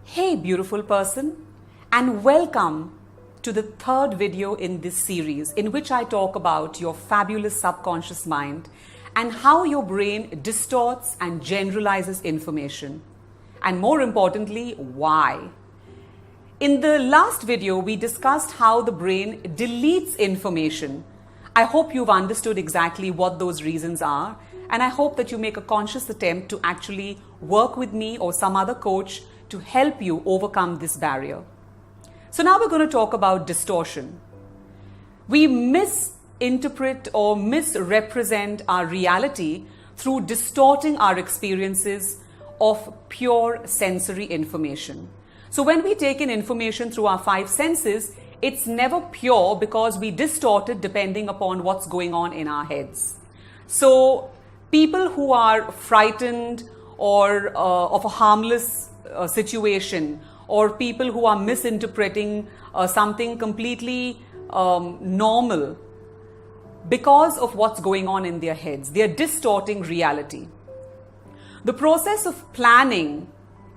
Hey beautiful person, and welcome to the third video in this series in which I talk about your fabulous subconscious mind and how your brain distorts and generalizes information, and more importantly, why. In the last video, we discussed how the brain deletes information. I hope you've understood exactly what those reasons are, and I hope that you make a conscious attempt to actually work with me or some other coach to help you overcome this barrier. So now we're going to talk about distortion. We misinterpret or misrepresent our reality through distorting our experiences of pure sensory information. So when we take in information through our five senses, it's never pure because we distort it depending upon what's going on in our heads. So people who are frightened or of a harmless situation, or people who are misinterpreting something completely normal because of what's going on in their heads, they are distorting reality. The process of planning,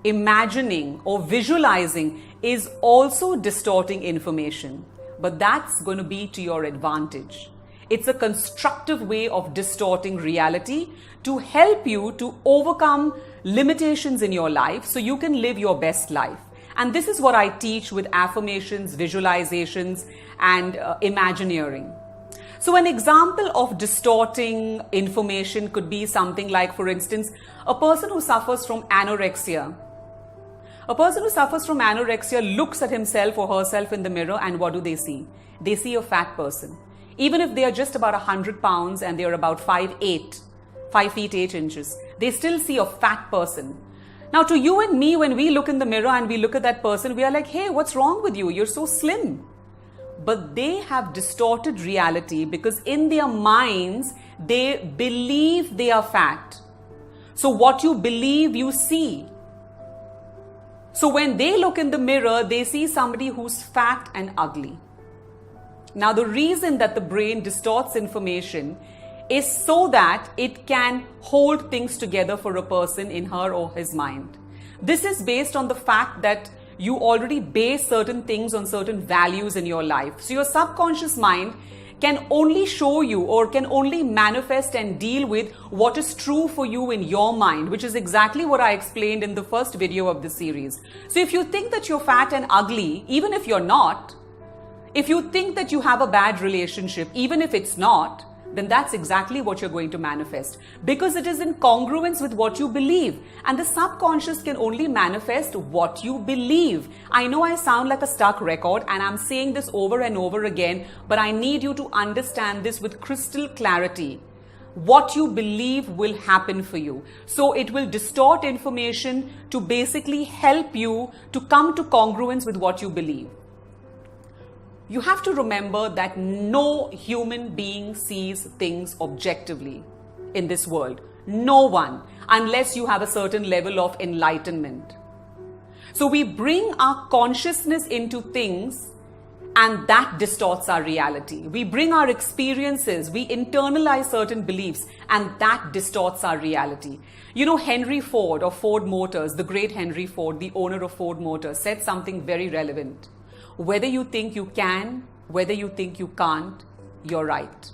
imagining or visualizing is also distorting information, but that's going to be to your advantage. It's a constructive way of distorting reality to help you to overcome limitations in your life so you can live your best life. And this is what I teach with affirmations, visualizations, and Imagineering. So an example of distorting information could be something like, for instance, a person who suffers from anorexia. A person who suffers from anorexia looks at himself or herself in the mirror, and what do they see? They see a fat person. Even if they are just about 100 pounds and they are about 5 feet 8 inches, they still see a fat person. Now to you and me, when we look in the mirror and we look at that person, we are like, hey, what's wrong with you? You're so slim. But they have distorted reality because in their minds, they believe they are fat. So what you believe, you see. So when they look in the mirror, they see somebody who's fat and ugly. Now, the reason that the brain distorts information is so that it can hold things together for a person in her or his mind. This is based on the fact that you already base certain things on certain values in your life. So your subconscious mind can only show you or can only manifest and deal with what is true for you in your mind, which is exactly what I explained in the first video of the series. So if you think that you're fat and ugly, even if you're not, if you think that you have a bad relationship, even if it's not, then that's exactly what you're going to manifest, because it is in congruence with what you believe. And the subconscious can only manifest what you believe. I know I sound like a stuck record and I'm saying this over and over again, but I need you to understand this with crystal clarity. What you believe will happen for you. So it will distort information to basically help you to come to congruence with what you believe. You have to remember that no human being sees things objectively in this world. No one, unless you have a certain level of enlightenment. So we bring our consciousness into things, and that distorts our reality. We bring our experiences, we internalize certain beliefs, and that distorts our reality. You know, Henry Ford of Ford Motors, the great Henry Ford, the owner of Ford Motors, said something very relevant. Whether you think you can, whether you think you can't, you're right.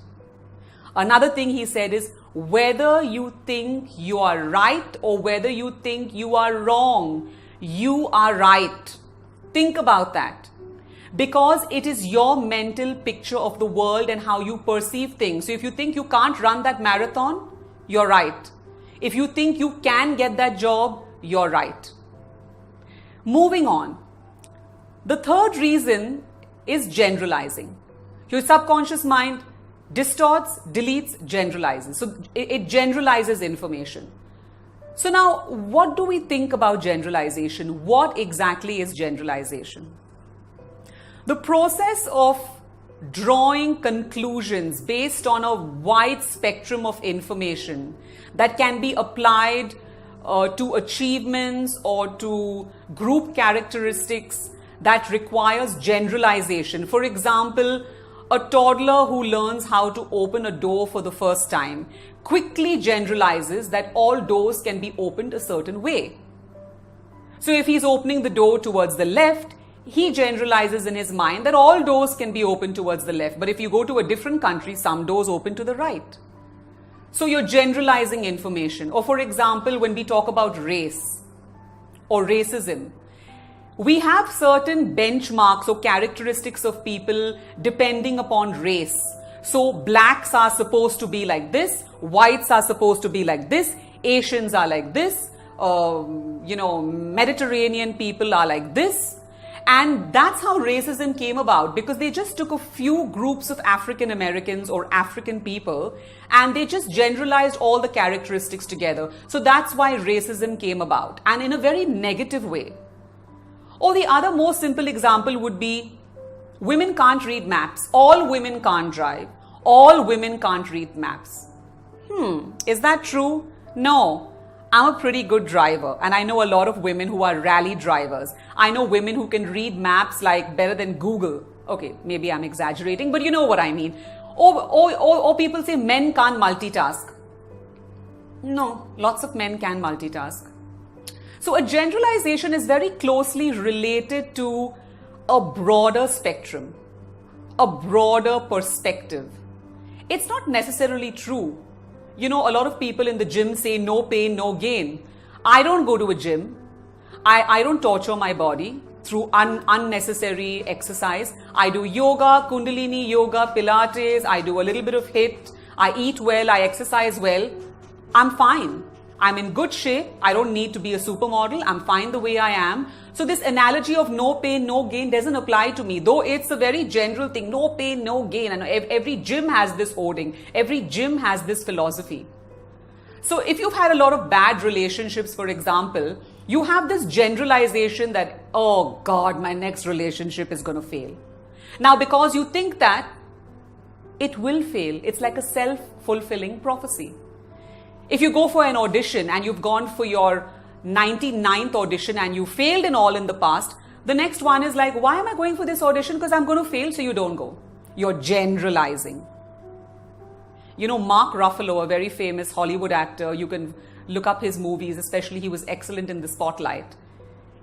Another thing he said is, whether you think you are right or whether you think you are wrong, you are right. Think about that. Because it is your mental picture of the world and how you perceive things. So if you think you can't run that marathon, you're right. If you think you can get that job, you're right. Moving on. The third reason is generalizing. Your subconscious mind distorts, deletes, generalizes. So it generalizes information. So now, what do we think about generalization? What exactly is generalization? The process of drawing conclusions based on a wide spectrum of information that can be applied to achievements or to group characteristics that requires generalization. For example, a toddler who learns how to open a door for the first time quickly generalizes that all doors can be opened a certain way. So if he's opening the door towards the left, he generalizes in his mind that all doors can be open towards the left. But if you go to a different country, some doors open to the right. So you're generalizing information. Or for example, when we talk about race or racism, we have certain benchmarks or characteristics of people depending upon race. So blacks are supposed to be like this, whites are supposed to be like this, Asians are like this, Mediterranean people are like this. And that's how racism came about, because they just took a few groups of African Americans or African people and they just generalized all the characteristics together. So that's why racism came about, and in a very negative way. Or the other more simple example would be women can't read maps. All women can't drive. All women can't read maps. Is that true? No. I'm a pretty good driver, and I know a lot of women who are rally drivers. I know women who can read maps like better than Google. Okay, maybe I'm exaggerating, but you know what I mean. Or people say men can't multitask. No, lots of men can multitask. So a generalization is very closely related to a broader spectrum, a broader perspective. It's not necessarily true. A lot of people in the gym say no pain, no gain. I don't go to a gym. I don't torture my body through unnecessary exercise. I do yoga, Kundalini yoga, Pilates. I do a little bit of HIIT. I eat well. I exercise well. I'm fine. I'm in good shape. I don't need to be a supermodel. I'm fine the way I am. So this analogy of no pain, no gain doesn't apply to me, though it's a very general thing. No pain, no gain. And every gym has this hoarding. Every gym has this philosophy. So if you've had a lot of bad relationships, for example, you have this generalization that, oh God, my next relationship is going to fail. Now, because you think that, it will fail. It's like a self-fulfilling prophecy. If you go for an audition and you've gone for your 99th audition and you failed in all in the past, the next one is like, why am I going for this audition? Because I'm going to fail, so you don't go. You're generalizing. Mark Ruffalo, a very famous Hollywood actor, you can look up his movies, especially he was excellent in The Spotlight.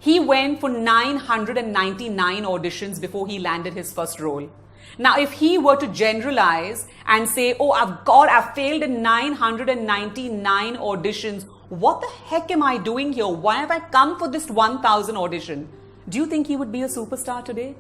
He went for 999 auditions before he landed his first role. Now, if he were to generalize and say, oh, I've failed in 999 auditions. What the heck am I doing here? Why have I come for this 1000 audition? Do you think he would be a superstar today?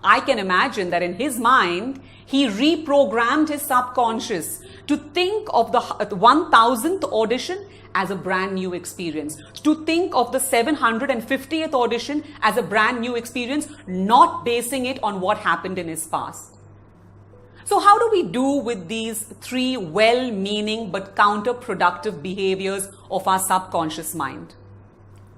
I can imagine that in his mind, he reprogrammed his subconscious to think of the 1000th audition as a brand new experience, to think of the 750th audition as a brand new experience, not basing it on what happened in his past. So how do we do with these three well-meaning but counterproductive behaviors of our subconscious mind?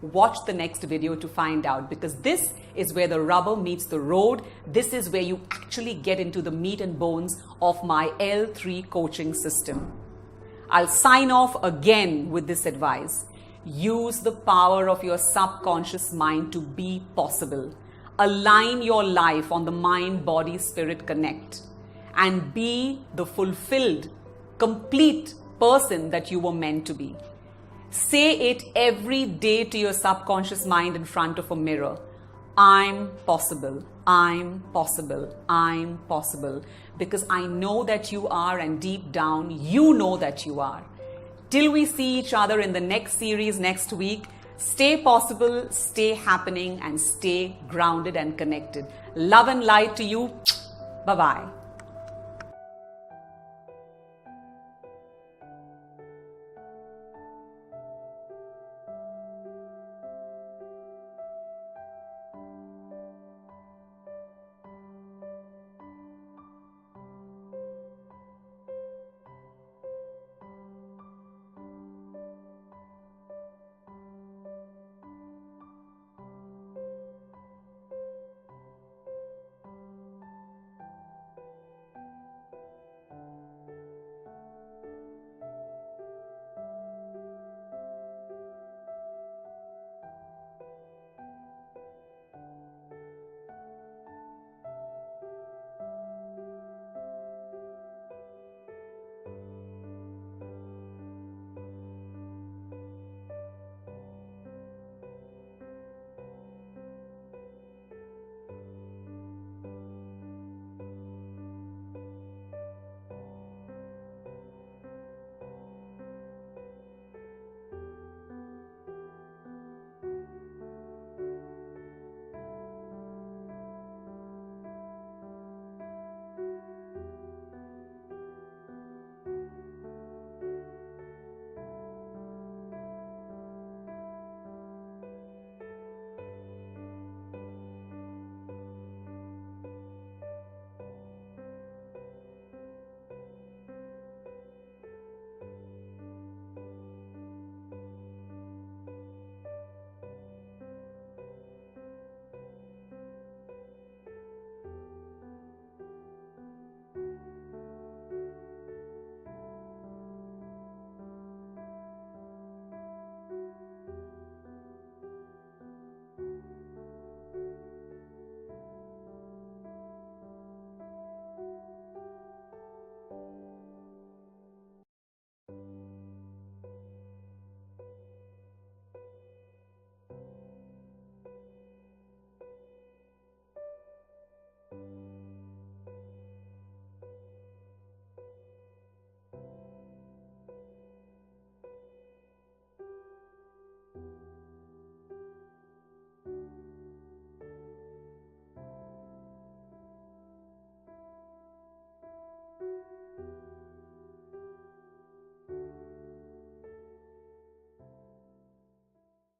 Watch the next video to find out, because this is where the rubber meets the road. This is where you actually get into the meat and bones of my L3 coaching system. I'll sign off again with this advice. Use the power of your subconscious mind to be possible. Align your life on the mind, body, spirit connect, and be the fulfilled, complete person that you were meant to be. Say it every day to your subconscious mind in front of a mirror. I'm possible. I'm possible. I'm possible. Because I know that you are, and deep down, you know that you are. Till we see each other in the next series next week, stay possible, stay happening, and stay grounded and connected. Love and light to you. Bye-bye.